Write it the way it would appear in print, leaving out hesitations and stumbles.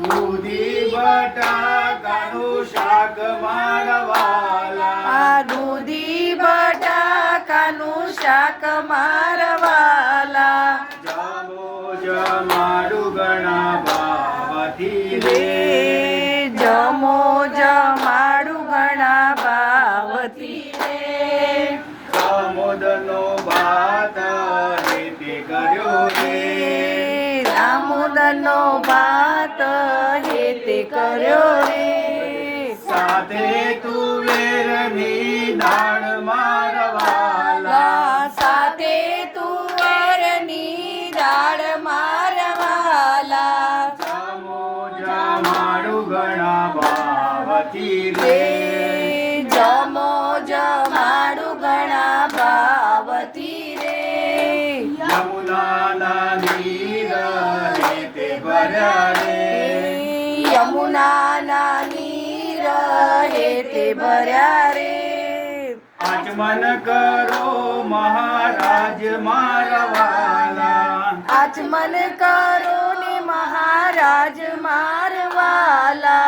દૂધી બટાકાનું શાક મારવાલા. આ દૂધી બટાકાનું શાક મારવાલા. જમો જમાડું ઘણા ભાવથી રે. જમો જમાડું ઘણા ભાવથી રે. આમોદનો ભાત હેતે કર્યો રે. આમોદનો ભાત હેતે કર્યો રે. સાથે તુવેરની દાળ મારવાલા. સાથે તુવરની દાળ મારવાલા. જમો જમાડું ઘણા ભાવથી રે રે. જમો જમાડું ઘણા ભાવથી રે. યમુનાના નીર હેતે ભર્યા રે. યમુનાના નીર હેતે ભર્યા રે. આચમન કરો મહારાજ મારવાલા. આચમન કરો ને મહારાજ મારવાલા.